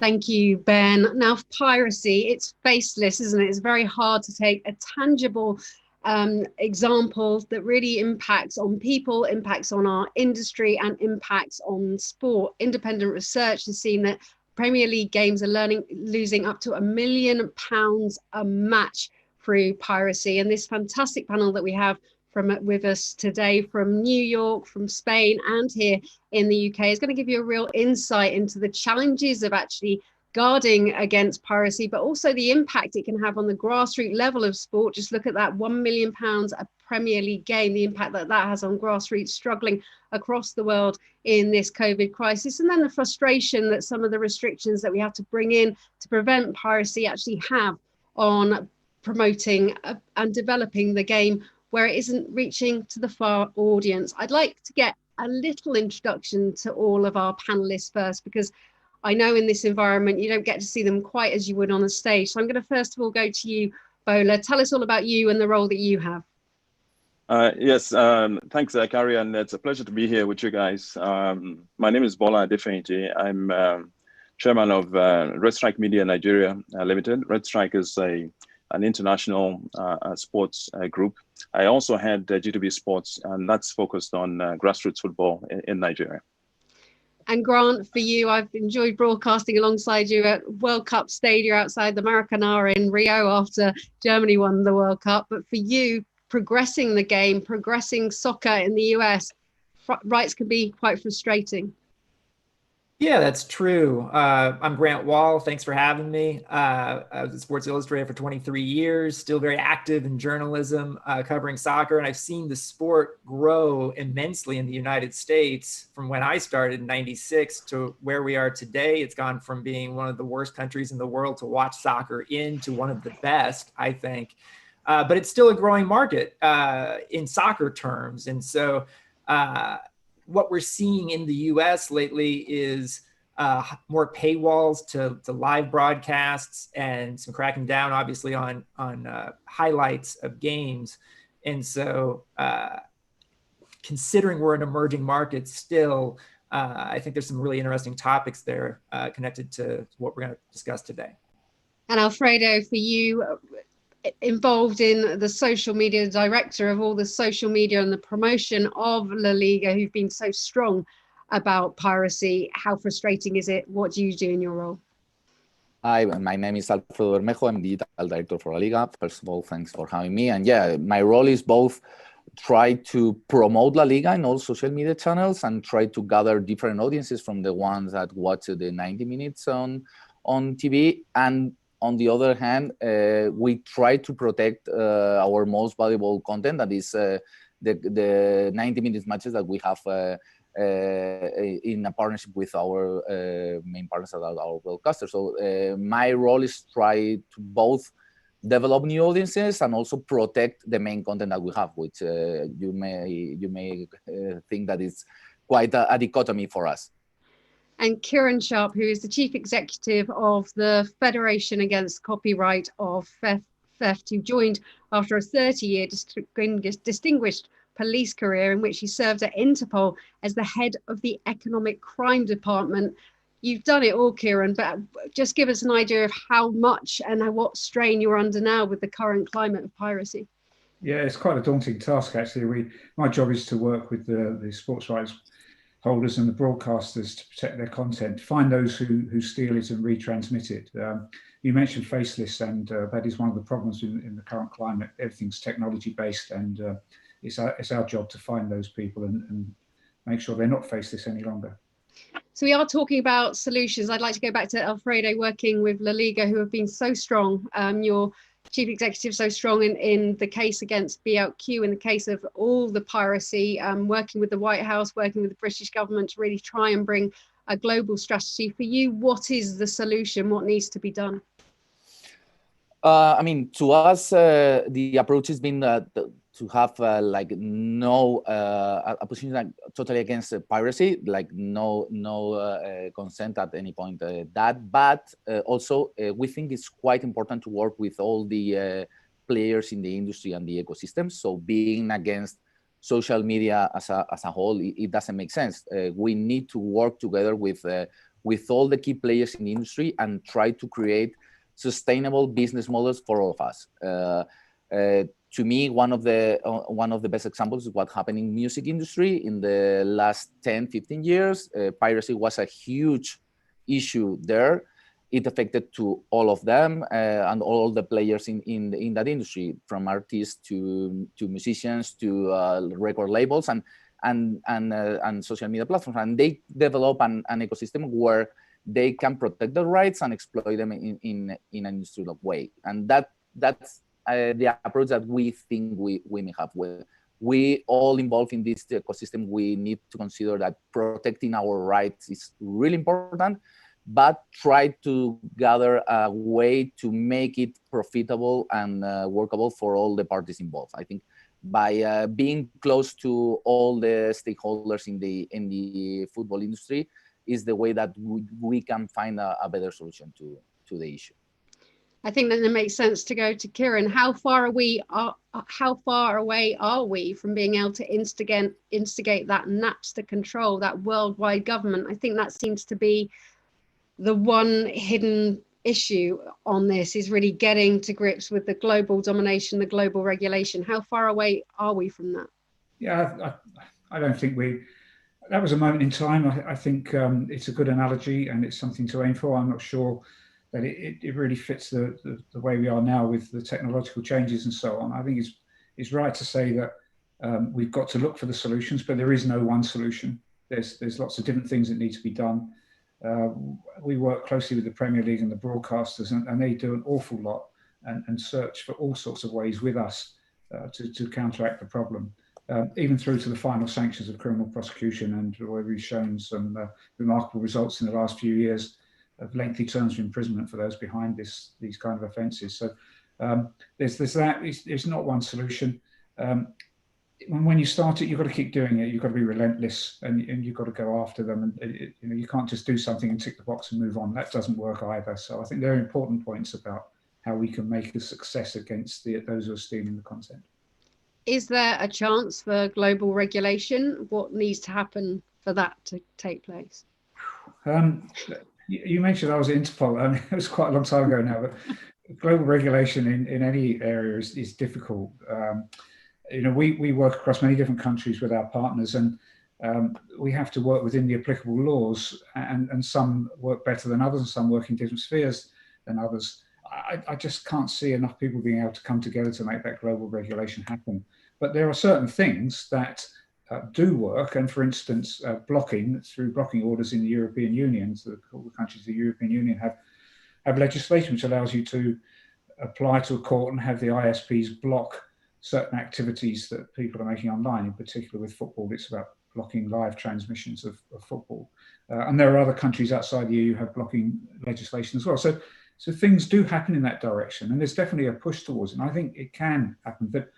Thank you, Ben. Now, piracy, it's faceless, isn't it? It's very hard to take a tangible example that really impacts on people, impacts on our industry, and impacts on sport. Independent research has seen that Premier League games are losing up to £1 million a match through piracy. And this fantastic panel that we have with us today from New York, from Spain, and here in the UK is going to give you a real insight into the challenges of actually guarding against piracy, but also the impact it can have on the grassroots level of sport. Just look at that £1 million a Premier League game, the impact that has on grassroots struggling across the world in this COVID crisis. And then the frustration that some of the restrictions that we have to bring in to prevent piracy actually have on promoting and developing the game where it isn't reaching to the far audience. I'd like to get a little introduction to all of our panelists first, because I know in this environment, you don't get to see them quite as you would on a stage. So I'm going to first of all go to you, Bola. Tell us all about you and the role that you have. Yes, thanks, Carrie, and it's a pleasure to be here with you guys. My name is Bola Adefehinti. I'm chairman of Redstrike Media Nigeria Limited. Redstrike is an international sports group. I also had G2B Sports, and that's focused on grassroots football in Nigeria. And Grant, for you, I've enjoyed broadcasting alongside you at World Cup Stadia outside the Maracanã in Rio after Germany won the World Cup. But for you, progressing the game, progressing soccer in the US, rights can be quite frustrating. Yeah, that's true. I'm Grant Wahl. Thanks for having me. I was at Sports Illustrated for 23 years, still very active in journalism, covering soccer. And I've seen the sport grow immensely in the United States from when I started in '96 to where we are today. It's gone from being one of the worst countries in the world to watch soccer in to one of the best, I think. But it's still a growing market in soccer terms. And so what we're seeing in the US lately is more paywalls to live broadcasts and some cracking down, obviously, on highlights of games. And so considering we're an emerging market still, I think there's some really interesting topics there connected to what we're going to discuss today. And Alfredo, for you, involved in the social media, director of all the social media and the promotion of LaLiga, who've been so strong about piracy. How frustrating is it? What do you do in your role? Hi, my name is Alfredo Bermejo. I'm digital director for LaLiga. First of all, thanks for having me. And yeah, my role is both try to promote LaLiga in all social media channels and try to gather different audiences from the ones that watch the 90 minutes on TV. And on the other hand, we try to protect our most valuable content, that is the 90 minutes matches that we have in a partnership with our main partners, our broadcasters. So my role is try to both develop new audiences and also protect the main content that we have, which you may think that is quite a dichotomy for us. And Kieran Sharp, who is the Chief Executive of the Federation Against Copyright of Theft, who joined after a 30-year distinguished police career in which he served at Interpol as the head of the Economic Crime Department. You've done it all, Kieran, but just give us an idea of how much and what strain you're under now with the current climate of piracy. Yeah, it's quite a daunting task, actually. My job is to work with the sports rights holders and the broadcasters to protect their content, find those who steal it and retransmit it. You mentioned faceless, and that is one of the problems in the current climate. Everything's technology based, and it's our job to find those people and make sure they're not faceless any longer. So we are talking about solutions. I'd like to go back to Alfredo, working with LaLiga, who have been so strong. Your chief executive so strong in the case against BLQ, in the case of all the piracy, working with the White House, working with the British government to really try and bring a global strategy. For you, what is the solution? What needs to be done? I mean, to us, the approach has been to have like no a position like totally against piracy, like no consent at any point. But also we think it's quite important to work with all the players in the industry and the ecosystem. So being against social media as a whole, it doesn't make sense. We need to work together with with all the key players in the industry and try to create sustainable business models for all of us. To me, one of the best examples is what happened in music industry in the last 10, 15 years. Piracy was a huge issue there. It affected to all of them and all the players in that industry, from artists to musicians to record labels and social media platforms. And they develop an ecosystem where they can protect the rights and exploit them in an industrial way. And that's the approach that we think we may have. We all involved in this ecosystem, we need to consider that protecting our rights is really important, but try to gather a way to make it profitable and workable for all the parties involved. I think by being close to all the stakeholders in the football industry is the way that we can find a better solution to the issue. I think that it makes sense to go to Kieran. How far away are we from being able to instigate that Napster control, that worldwide government? I think that seems to be the one hidden issue on this, is really getting to grips with the global domination, the global regulation. How far away are we from that? Yeah, I don't think that was a moment in time. I think it's a good analogy and it's something to aim for. I'm not sure that it really fits the way we are now with the technological changes and so on. I think it's right to say that we've got to look for the solutions, but there is no one solution. There's lots of different things that need to be done. We work closely with the Premier League and the broadcasters, and they do an awful lot and search for all sorts of ways with us to counteract the problem, even through to the final sanctions of criminal prosecution, and where we've shown some remarkable results in the last few years of lengthy terms of imprisonment for those behind these kind of offences. So there's that. It's not one solution. When you start it, you've got to keep doing it. You've got to be relentless, and you've got to go after them. And you can't just do something and tick the box and move on. That doesn't work either. So I think there are important points about how we can make a success against those who are stealing the content. Is there a chance for global regulation? What needs to happen for that to take place? You mentioned I was at Interpol. I mean, it was quite a long time ago now, but global regulation in any area is difficult. We work across many different countries with our partners, and we have to work within the applicable laws, and some work better than others, and some work in different spheres than others. I just can't see enough people being able to come together to make that global regulation happen. But there are certain things that do work, and for instance, blocking orders in the European Union. So all the countries of the European Union have legislation which allows you to apply to a court and have the ISPs block certain activities that people are making online. In particular with football, it's about blocking live transmissions of football. And there are other countries outside the EU who have blocking legislation as well. So things do happen in that direction, and there's definitely a push towards it. And I think it can happen, but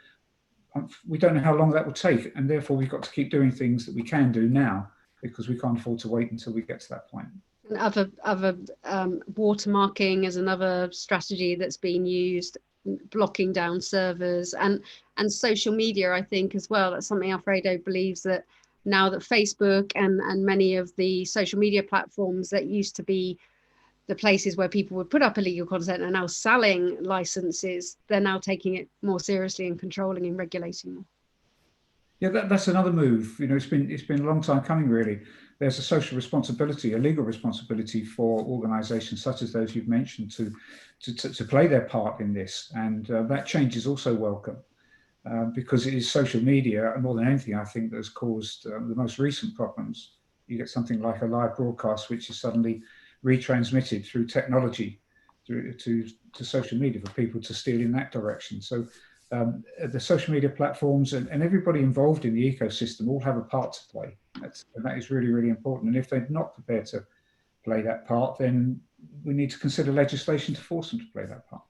we don't know how long that will take, and therefore we've got to keep doing things that we can do now, because we can't afford to wait until we get to that point. And other watermarking is another strategy that's being used, blocking down servers, and social media, I think, as well. That's something Alfredo believes, that now that Facebook and many of the social media platforms that used to be the places where people would put up illegal content are now selling licenses, they're now taking it more seriously and controlling and regulating more. Yeah, that's another move. It's been a long time coming, really. There's a social responsibility, a legal responsibility for organisations such as those you've mentioned to play their part in this, and that change is also welcome, because it is social media, and more than anything, I think, that's caused the most recent problems. You get something like a live broadcast which is suddenly retransmitted through technology to social media for people to steer in that direction. So the social media platforms and everybody involved in the ecosystem all have a part to play. And that is really, really important. And if they're not prepared to play that part, then we need to consider legislation to force them to play that part.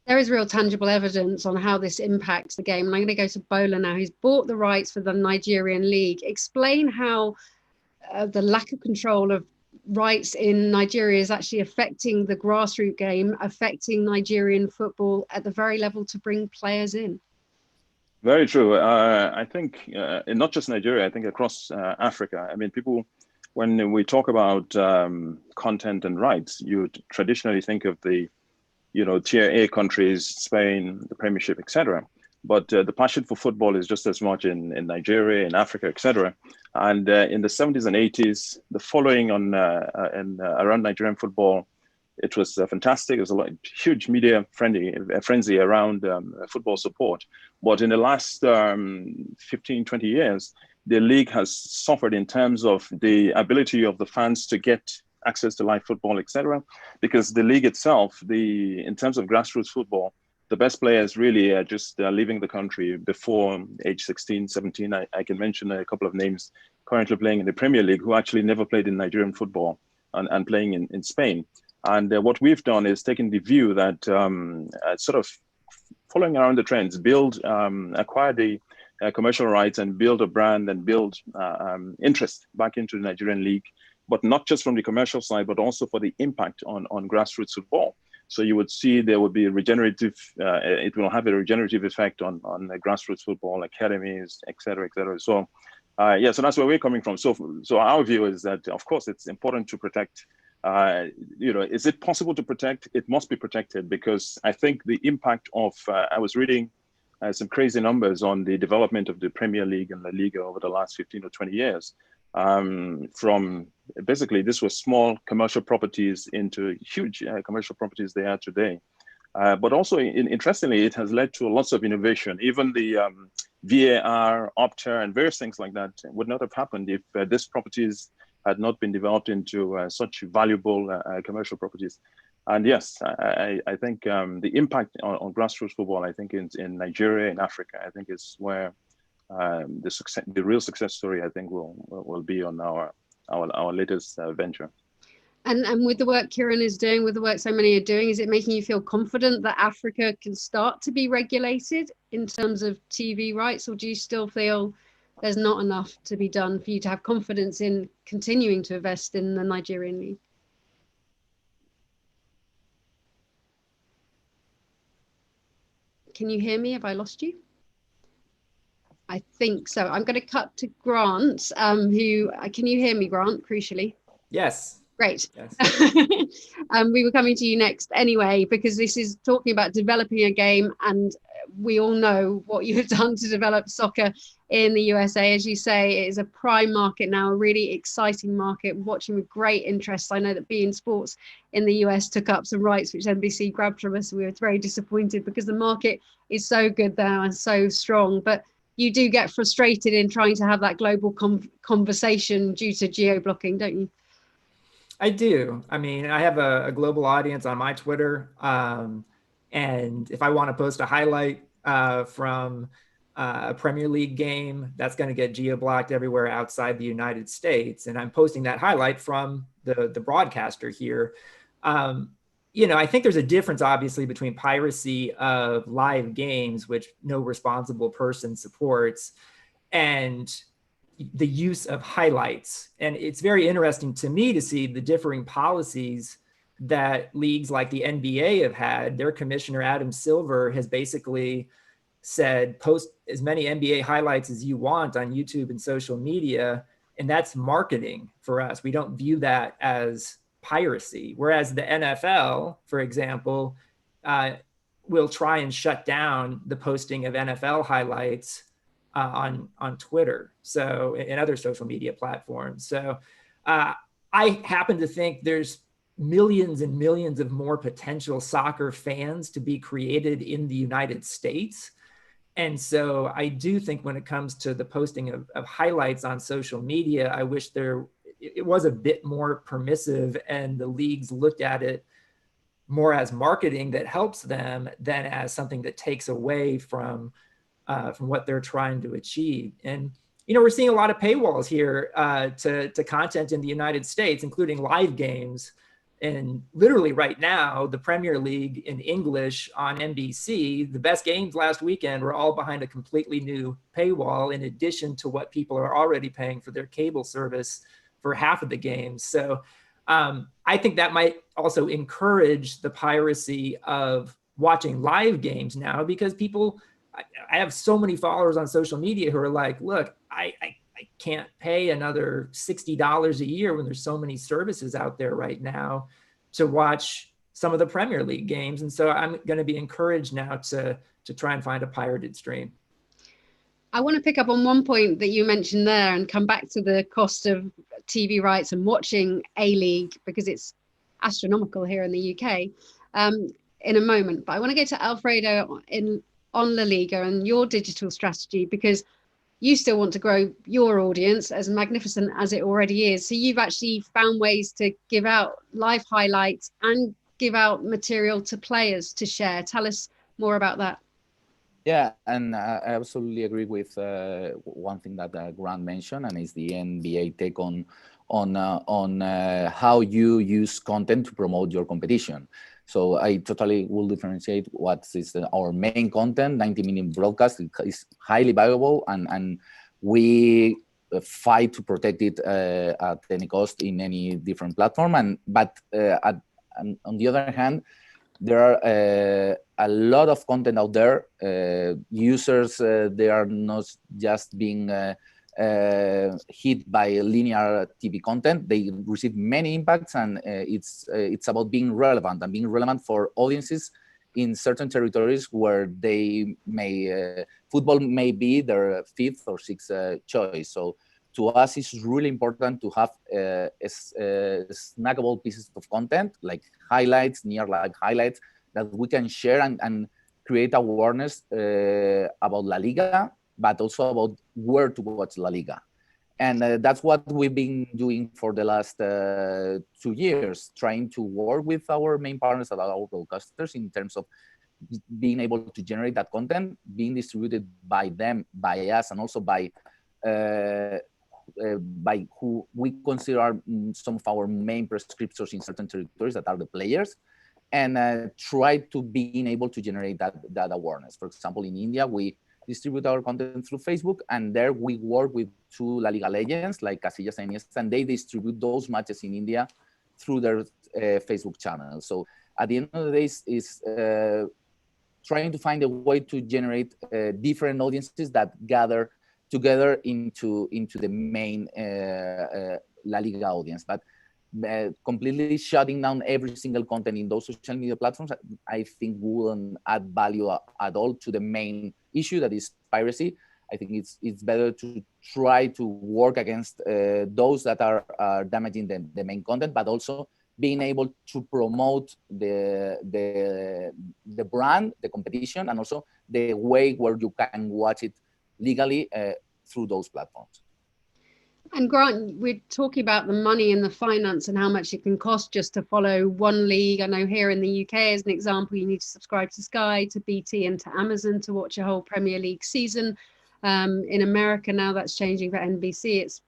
There is real tangible evidence on how this impacts the game. And I'm going to go to Bola now, who's bought the rights for the Nigerian league. Explain how the lack of control of rights in Nigeria is actually affecting the grassroots game, affecting Nigerian football at the very level to bring players in. Very true. I think not just Nigeria, I think across Africa. I mean, people when we talk about content and rights, you traditionally think of the, tier A countries, Spain, the Premiership, etc. But the passion for football is just as much in Nigeria, in Africa, etc. And in the 70s and 80s, the following on around Nigerian football, it was fantastic. There was a huge media frenzy around football support. But in the last 15, 20 years, the league has suffered in terms of the ability of the fans to get access to live football, etc. Because the league itself, in terms of grassroots football, the best players really are just leaving the country before age 16, 17. I can mention a couple of names currently playing in the Premier League who actually never played in Nigerian football and playing in Spain. And what we've done is taken the view that sort of following around the trends, acquire the commercial rights and build a brand and build interest back into the Nigerian league, but not just from the commercial side, but also for the impact on grassroots football. So you would see there would be a regenerative, it will have a regenerative effect on the grassroots football, academies, et cetera, et cetera. So yeah, so that's where we're coming from. So our view is that, of course, it's important to protect. Is it possible to protect? It must be protected, because I think the impact of, I was reading some crazy numbers on the development of the Premier League and LaLiga over the last 15 or 20 years. From basically, this was small commercial properties into huge commercial properties they are today. But also, interestingly, it has led to lots of innovation. Even the VAR, Opta, and various things like that would not have happened if these properties had not been developed into such valuable commercial properties. And yes, I think the impact on grassroots football, I think in Nigeria, in Africa, I think is where the real success story, I think, will be on our latest venture. And with the work Kieran is doing, with the work so many are doing, is it making you feel confident that Africa can start to be regulated in terms of TV rights, or do you still feel there's not enough to be done for you to have confidence in continuing to invest in the Nigerian league? Can you hear me? Have I lost you? I think so. I'm going to cut to Grant, can you hear me, Grant, crucially? Yes. Great. Yes. We were coming to you next anyway, because this is talking about developing a game, and we all know what you have done to develop soccer in the USA. As you say, it is a prime market now, a really exciting market, watching with great interest. I know that beIN Sports in the US took up some rights which NBC grabbed from us. We were very disappointed because the market is so good there and so strong. But you do get frustrated in trying to have that global conversation due to geo-blocking, don't you? I do. I mean, I have a global audience on my Twitter. And if I want to post a highlight from a Premier League game, that's going to get geo-blocked everywhere outside the United States. And I'm posting that highlight from the broadcaster here. I think there's a difference, obviously, between piracy of live games, which no responsible person supports, and the use of highlights. And it's very interesting to me to see the differing policies that leagues like the NBA have had. Their commissioner, Adam Silver, has basically said, post as many NBA highlights as you want on YouTube and social media, and that's marketing for us. We don't view that as piracy. Whereas the NFL, for example, will try and shut down the posting of NFL highlights on Twitter, so and other social media platforms. So I happen to think there's millions and millions of more potential soccer fans to be created in the United States. And so I do think when it comes to the posting of highlights on social media, I wish it was a bit more permissive and the leagues looked at it more as marketing that helps them than as something that takes away from what they're trying to achieve. And, we're seeing a lot of paywalls here to content in the United States, including live games. And literally right now, the Premier League in English on NBC, the best games last weekend were all behind a completely new paywall, in addition to what people are already paying for their cable service for half of the games. So I think that might also encourage the piracy of watching live games now, because I have so many followers on social media who are like, look, I I can't pay another $60 a year when there's so many services out there right now to watch some of the Premier League games. And so I'm going to be encouraged now to try and find a pirated stream. I want to pick up on one point that you mentioned there and come back to the cost of TV rights and watching A-League, because it's astronomical here in the UK, in a moment. But I want to go to Alfredo on LaLiga and your digital strategy, because you still want to grow your audience, as magnificent as it already is. So you've actually found ways to give out live highlights and give out material to players to share. Tell us more about that. Yeah, and I absolutely agree with one thing that Grant mentioned, and it's the NBA take on how you use content to promote your competition. So I totally will differentiate what is our main content. 90-minute broadcast is highly valuable, and we fight to protect it at any cost in any different platform. But on the other hand, there are a lot of content out there. Users, they are not just being hit by linear TV content. They receive many impacts, and it's about being relevant and being relevant for audiences in certain territories where they may football may be their fifth or sixth choice. So to us, it's really important to have snackable pieces of content like highlights, near live highlights that we can share and create awareness about La Liga, but also about where to watch La Liga. And that's what we've been doing for the last 2 years, trying to work with our main partners and our broadcasters in terms of being able to generate that content, being distributed by them, by us, and also by who we consider are some of our main prescriptors in certain territories, that are the players, and try to being able to generate that awareness. For example, in India, we distribute our content through Facebook, and there we work with 2 La Liga legends like Casillas and Iniesta, and they distribute those matches in India through their Facebook channel. So at the end of the day, is trying to find a way to generate different audiences that gather together into the main La Liga audience. But completely shutting down every single content in those social media platforms, I think wouldn't add value at all to the main issue, that is piracy. I think it's better to try to work against those that are damaging the main content, but also being able to promote the brand, the competition, and also the way where you can watch it legally through those platforms. And Grant, we're talking about the money and the finance and how much it can cost just to follow one league. I know here in the UK, as an example, you need to subscribe to Sky, to BT, and to Amazon to watch a whole Premier League season. In America now, that's changing for NBC. It's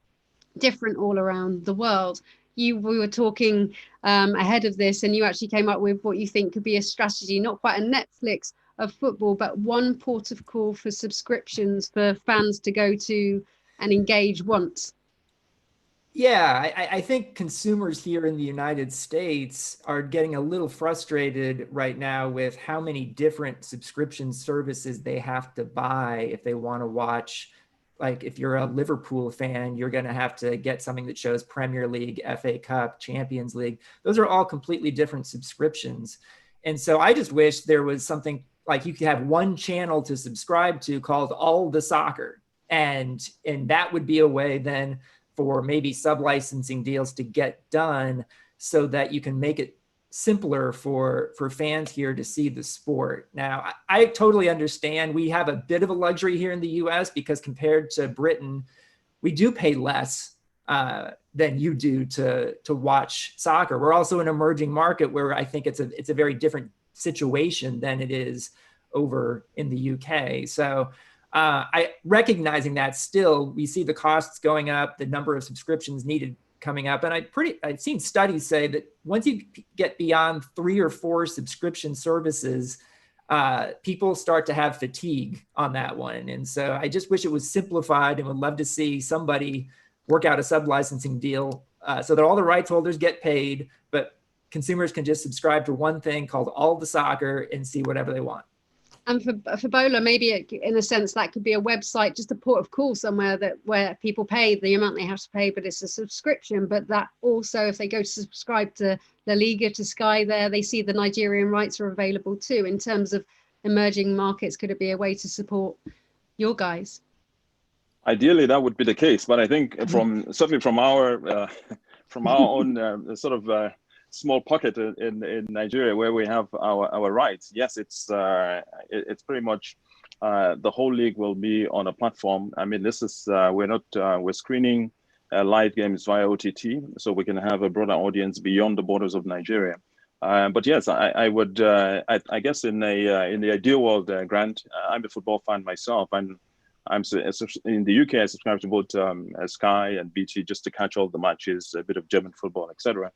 different all around the world. We were talking ahead of this, and you actually came up with what you think could be a strategy, not quite a Netflix of football, but one port of call for subscriptions for fans to go to and engage once. Yeah, I think consumers here in the United States are getting a little frustrated right now with how many different subscription services they have to buy if they want to watch. Like if you're a Liverpool fan, you're going to have to get something that shows Premier League, FA Cup, Champions League. Those are all completely different subscriptions. And so I just wish there was something like you could have one channel to subscribe to called All the Soccer. And that would be a way then for maybe sub-licensing deals to get done so that you can make it simpler for fans here to see the sport. Now, I totally understand we have a bit of a luxury here in the US because compared to Britain, we do pay less than you do to watch soccer. We're also an emerging market where I think it's a very different situation than it is over in the UK. So I recognizing that still we see the costs going up, the number of subscriptions needed coming up. And I've seen studies say that once you get beyond 3 or 4 subscription services, people start to have fatigue on that one. And so I just wish it was simplified and would love to see somebody work out a sub-licensing deal so that all the rights holders get paid, but consumers can just subscribe to one thing called All the Soccer and see whatever they want. And for Bola, maybe in a sense that could be a website, just a port of call somewhere where people pay the amount they have to pay, but it's a subscription. But that also, if they go to subscribe to LaLiga, to Sky, there they see the Nigerian rights are available too. In terms of emerging markets, could it be a way to support your guys? Ideally, that would be the case, but I think certainly from our own sort of small pocket in Nigeria where we have our rights, yes, it's pretty much the whole league will be on a platform. I mean, this is we're screening live games via OTT, so we can have a broader audience beyond the borders of Nigeria. But yes, I would I guess in the ideal world, Grant, I'm a football fan myself, and I'm in the UK. I subscribe to both Sky and BT just to catch all the matches, a bit of German football, etc.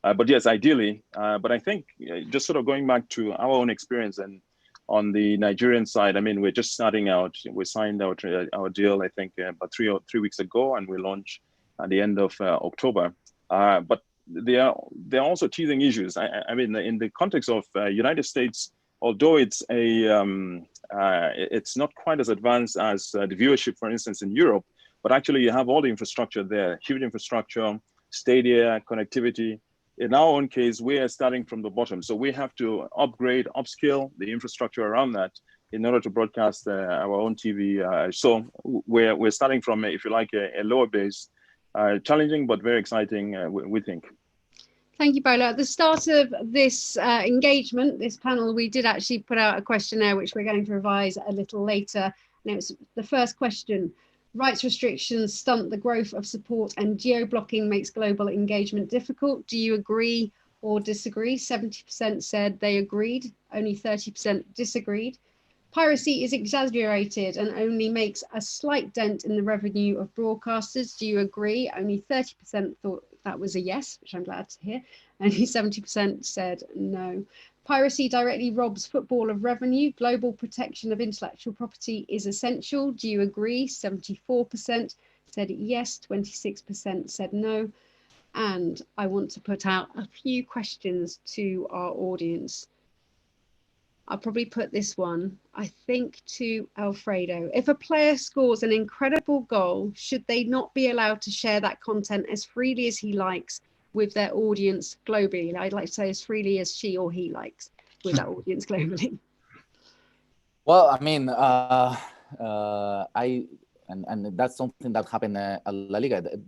But yes, ideally. But I think just sort of going back to our own experience and on the Nigerian side, I mean, we're just starting out. We signed out our deal, I think, about three weeks ago, and we launch at the end of October. But there are also teething issues. I mean, in the context of United States, although it's it's not quite as advanced as the viewership, for instance, in Europe, but actually you have all the infrastructure there, huge infrastructure, stadia, connectivity. In our own case, we are starting from the bottom. So we have to upscale the infrastructure around that in order to broadcast our own TV. So we're starting from, if you like, a lower base, challenging, but very exciting, we think. Thank you, Bola. At the start of this engagement, this panel, we did actually put out a questionnaire, which we're going to revise a little later. And it was the first question: rights restrictions stunt the growth of support and geo-blocking makes global engagement difficult. Do you agree or disagree? 70% said they agreed, only 30% disagreed. Piracy is exaggerated and only makes a slight dent in the revenue of broadcasters. Do you agree? Only 30% thought that was a yes, which I'm glad to hear. Only 70% said no. Piracy directly robs football of revenue. Global protection of intellectual property is essential. Do you agree? 74% said yes, 26% said no. And I want to put out a few questions to our audience. I'll probably put this one, I think, to Alfredo. If a player scores an incredible goal, should they not be allowed to share that content as freely as he likes with their audience globally? I'd like to say as freely as she or he likes with that audience globally. Well, I mean, and that's something that happened at LaLiga.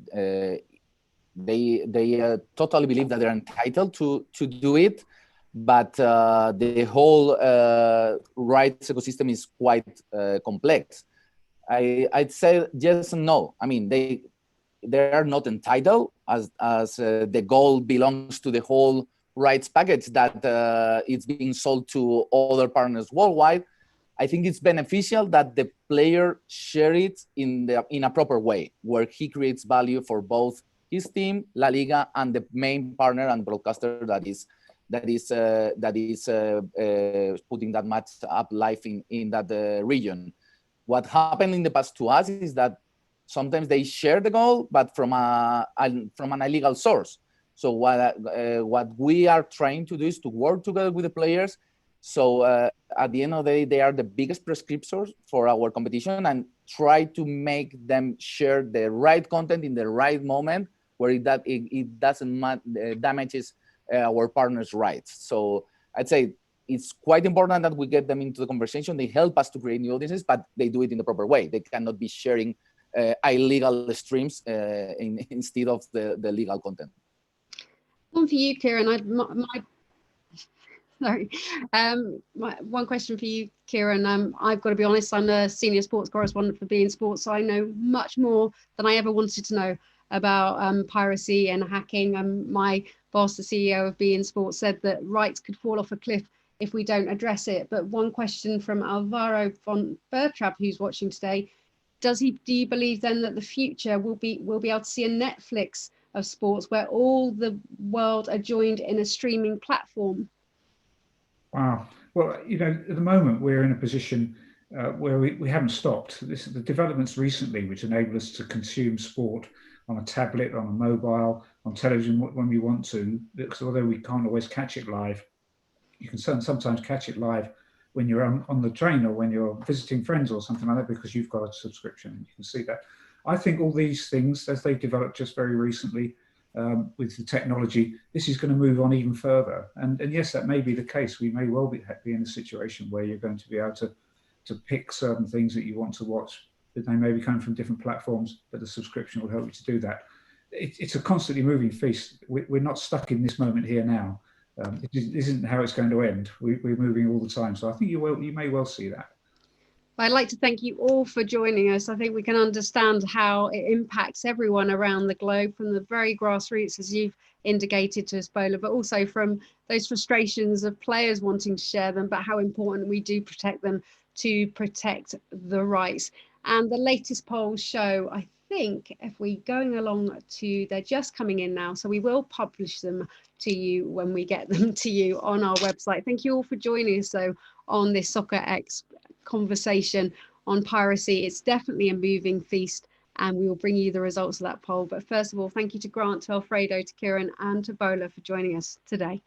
They totally believe that they're entitled to do it, but the whole rights ecosystem is quite complex. I'd say yes and no. I mean, they are not entitled as the goal belongs to the whole rights package that it's being sold to other partners worldwide. I think it's beneficial that the player share it in a proper way, where he creates value for both his team, LaLiga, and the main partner and broadcaster that is putting that match up live in that region. What happened in the past to us is that sometimes they share the goal, but from an illegal source. So what we are trying to do is to work together with the players. So at the end of the day, they are the biggest prescriptors for our competition, and try to make them share the right content in the right moment, where it doesn't damages our partners' rights. So I'd say it's quite important that we get them into the conversation. They help us to create new audiences, but they do it in the proper way. They cannot be sharing illegal streams instead of the legal content. One for you, Kieran. One question for you, Kieran. I've got to be honest, I'm the senior sports correspondent for beIN Sports, so I know much more than I ever wanted to know about piracy and hacking. My boss, the CEO of beIN Sports, said that rights could fall off a cliff if we don't address it. But one question from Alvaro von Bertrab, who's watching today: do you believe then that the future we'll be able to see a Netflix of sports where all the world are joined in a streaming platform? Wow. Well, at the moment we're in a position where we haven't stopped. The developments recently, which enable us to consume sport on a tablet, on a mobile, on television when we want to, because although we can't always catch it live, you can sometimes catch it live when you're on the train or when you're visiting friends or something like that, because you've got a subscription and you can see that. I think all these things, as they've developed just very recently with the technology, this is going to move on even further. And yes, that may be the case. We may well be in a situation where you're going to be able to pick certain things that you want to watch, but they may be coming from different platforms, but the subscription will help you to do that. It's a constantly moving feast. We're not stuck in this moment here now. It isn't how it's going to end. We're moving all the time. So I think you may well see that. I'd like to thank you all for joining us. I think we can understand how it impacts everyone around the globe, from the very grassroots, as you've indicated to us, Bola, but also from those frustrations of players wanting to share them, but how important we do protect them to protect the rights. And the latest polls show, I think, if we're going along to, they're just coming in now, so we will publish them to you when we get them to you on our website. Thank you all for joining us, though, on this Soccerex conversation on piracy. It's definitely a moving feast, and we will bring you the results of that poll. But first of all, thank you to Grant, to Alfredo, to Kieran, and to Bola for joining us today.